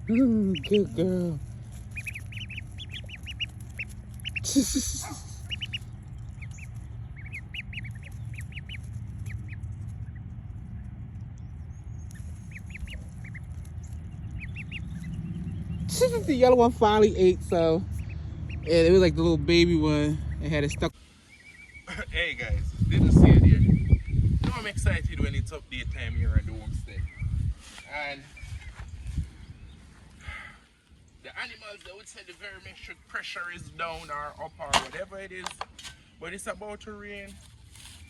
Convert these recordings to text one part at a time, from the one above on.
Ooh, good girl. The yellow one finally ate, so yeah, it was like the little baby one. It had it stuck. Hey guys, didn't see it yet. You know I'm excited when it's update time here at the homestead. And the animals, they would say the barometric pressure is down or up or whatever it is. But it's about to rain.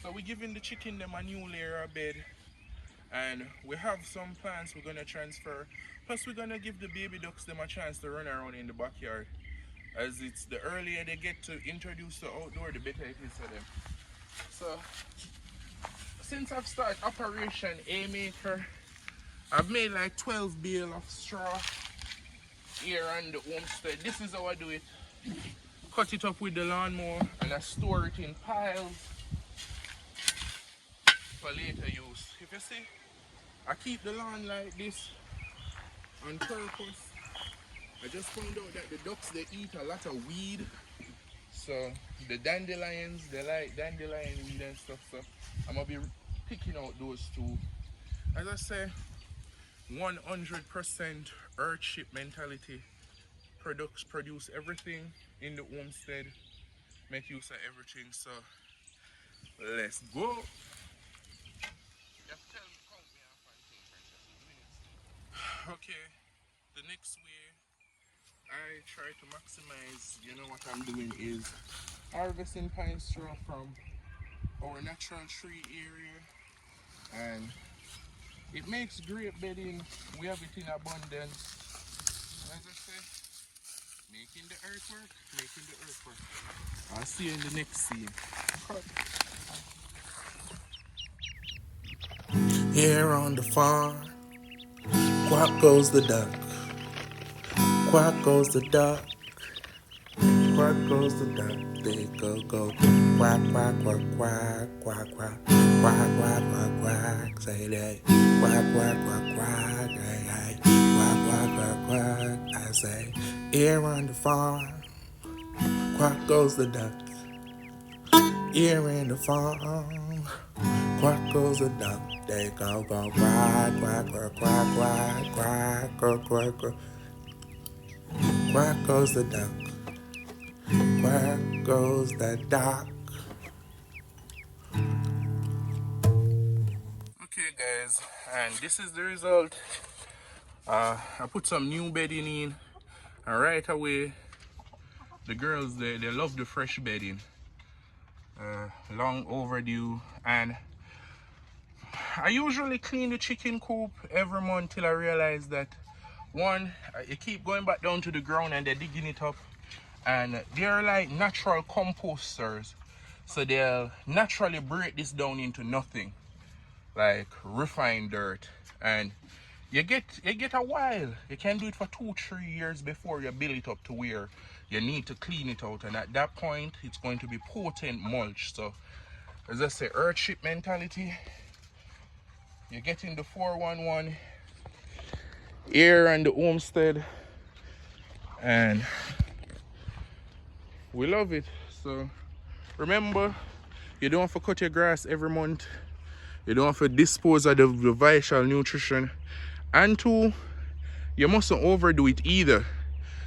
So we're giving the chicken them a new layer of bed. And we have some plants we're gonna transfer. Plus we're gonna give the baby ducks them a chance to run around in the backyard. As it's the earlier they get to introduce the outdoor, the better it is for them. So since I've started Operation A-Maker, I've made like 12 bale of straw here on the homestead. This is how I do it. Cut it up with the lawnmower and I store it in piles for later use. If you see, I keep the lawn like this on purpose. I just found out that the ducks, they eat a lot of weed. So the dandelions, they like dandelion weed and stuff. So I'm gonna be picking out those two. As I say, 100% earthship mentality. Produce everything in the homestead. Make use of everything. So let's go. Okay, the next way I try to maximize, you know what I'm doing is harvesting pine straw from our natural tree area, and it makes great bedding. We have it in abundance. As I say, making the earthwork, making the earthwork. I'll see you in the next scene. Here on the farm, quack goes the duck, quack goes the duck, quack goes the duck. They go, quack, quack, quack, quack, quack, quack, quack, quack, quack, quack. Say that, quack, quack, quack, quack, hey, hey, quack, quack, quack, quack. I say, here on the farm, quack goes the duck. Here in the farm, quack goes the duck. They go, quack, quack, quack, quack, quack, quack, quack, quack, quack. Quack goes the duck. Quack goes the duck. Okay guys, and this is the result. I put some new bedding in, and right away the girls, they love the fresh bedding. Long overdue. And I usually clean the chicken coop every month till I realize that one, you keep going back down to the ground and they're digging it up, and they're like natural composters, so they'll naturally break this down into nothing, like refined dirt. And you get a while. You can do it for 2-3 years before you build it up to where you need to clean it out, and at that point it's going to be potent mulch. So as I say, earthship mentality. You're getting the 411 here on the homestead, and we love it. So remember, you don't have to cut your grass every month. You don't have to dispose of the vital nutrition. And two, you mustn't overdo it either.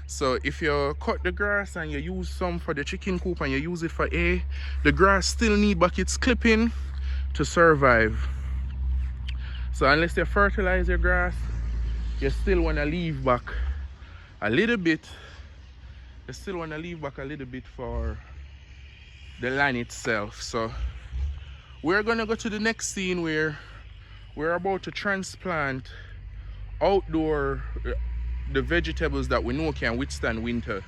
So if you cut the grass and you use some for the chicken coop and you use it for A, the grass still need back its clipping to survive. So unless you fertilize your grass, you still want to leave back a little bit. You still want to leave back a little bit for the land itself. So we're going to go to the next scene where we're about to transplant outdoor the vegetables that we know can withstand winter.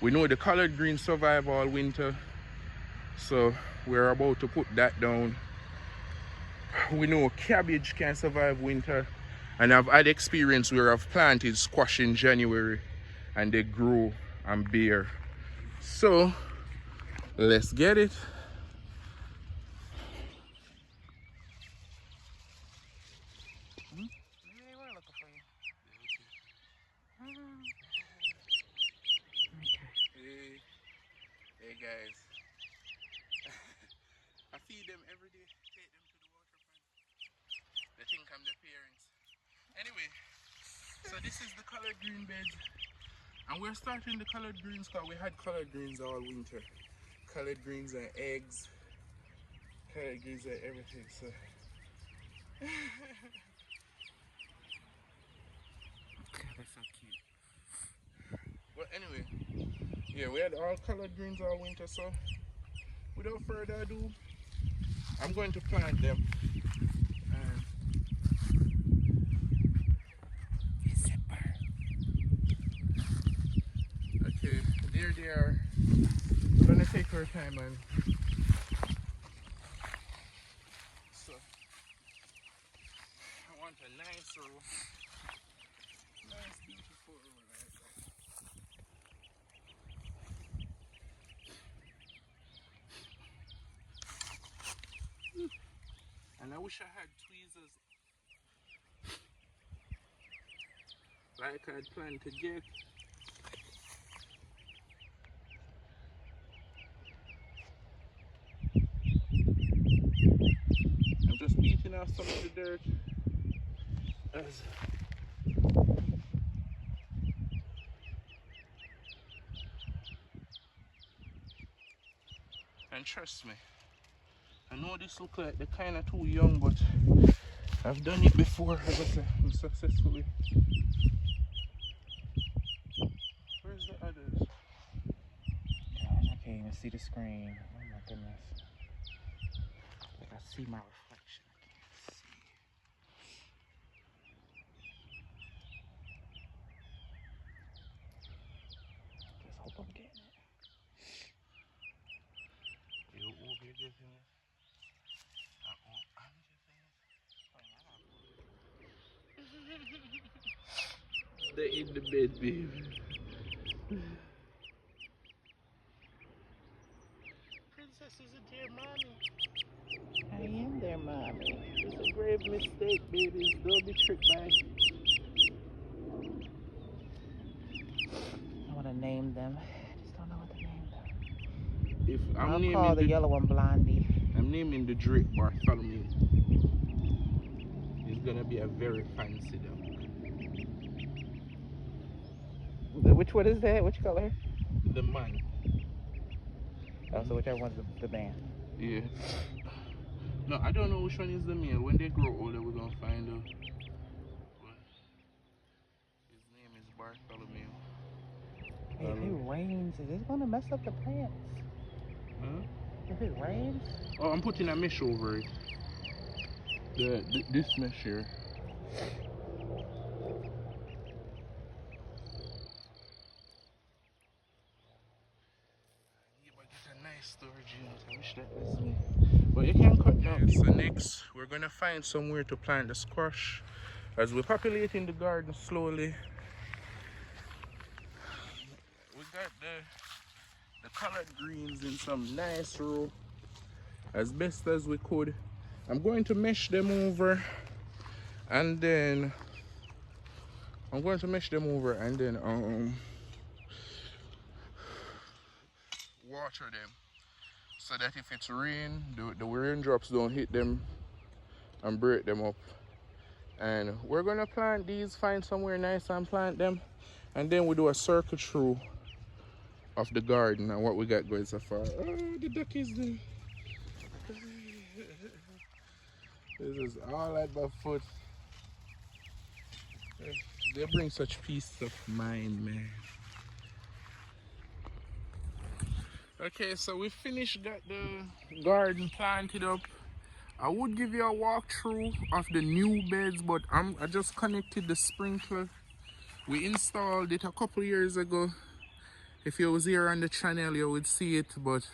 We know the collard green survive all winter, so we're about to put that down. We know cabbage can survive winter, and I've had experience where I've planted squash in January and they grow and beer. So let's get it. Hey guys, I feed them every day, take them to the water pond. They think I'm their parents. Anyway, so this is the colored green beds. And we're starting the colored greens because we had colored greens all winter. Colored greens and eggs. Colored greens and everything, so. That's so cute. But anyway, yeah, we had all colored greens all winter, so without further ado, I'm going to plant them. Okay, there they are. We're gonna take our time and so I want a nice row. Nice beautiful row like that. And I wish I had tweezers like I'd planned to get. I'm just beating off some of the dirt as and trust me, I know this look like they're kind of too young, but I've done it before, as I say, successfully. Where's the others? Gosh, I can't even see the screen. Oh my goodness. Like I see my reflection. I can't see. Just hope I'm getting it. You will be getting it. I'm getting it. They're in the bed, babe. Princess is a dear mommy. I am their mommy. It's a grave mistake, babies. Don't be tricked by. I want to name them. I just don't know what to name them. If I'm I'll naming call the yellow one Blondie. I'm naming the Drake Bartholomew. He's gonna be a very fancy dog. Which one is that? Which color? The man. Oh, so whichever one's the man. Yeah. No, I don't know which one is the male. When they grow older, we're gonna find out. But his name is Bartholomew. Hey, if it rains, is this gonna mess up the plants? Huh? If it rains? Oh, I'm putting a mesh over it. This mesh here. Storage unit. I wish that was me. But you can cut down. So next, we're gonna find somewhere to plant the squash. As we're populating the garden slowly. We got the colored greens in some nice row, as best as we could. I'm going to mesh them over, and then water them, so that if it's rain, the raindrops don't hit them and break them up. And we're gonna plant these, find somewhere nice and plant them, and then we do a circle through of the garden and what we got going so far. Oh, the duck is there. This is all at my foot. They bring such peace of mind, man. Okay, so we finished, got the garden planted up. I would give you a walkthrough of the new beds, but I just connected the sprinkler. We installed it a couple years ago. If you was here on the channel, you would see it, but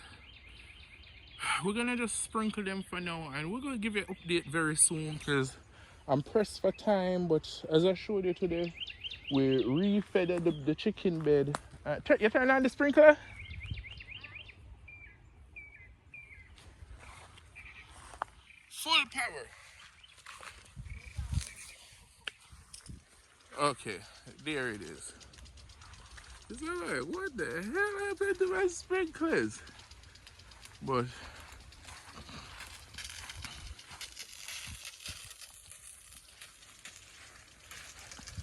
we're gonna just sprinkle them for now, and we're gonna give you an update very soon because I'm pressed for time. But as I showed you today, we refed the chicken bed, You turn on the sprinkler? Full power. Okay, there it is. It's alright, what the hell happened to my sprinklers? But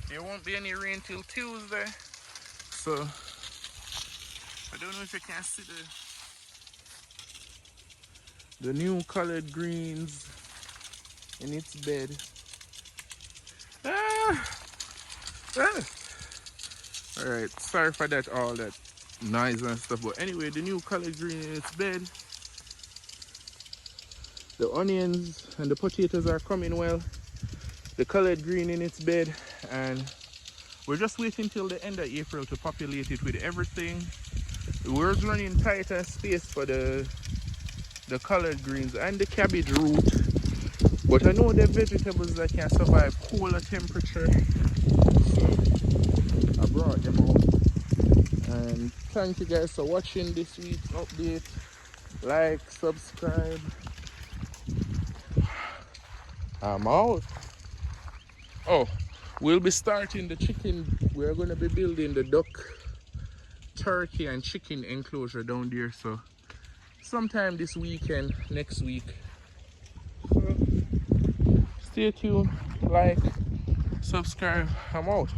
there won't be any rain till Tuesday. So I don't know if you can see the new colored greens in its bed. Alright, sorry for that, all that noise and stuff. But anyway, the new colored green in its bed. The onions and the potatoes are coming well. The colored green in its bed, and we're just waiting till the end of April to populate it with everything. We're running tight on space for the colored greens and the cabbage root. But I know the vegetables that can survive cooler temperature, so I brought them out. And thank you guys for watching this week's update. Like, subscribe. I'm out. Oh, we'll be starting the chicken. We're going to be building the duck, turkey and chicken enclosure down there. So sometime this weekend, next week. So stay tuned, like, subscribe. I'm out.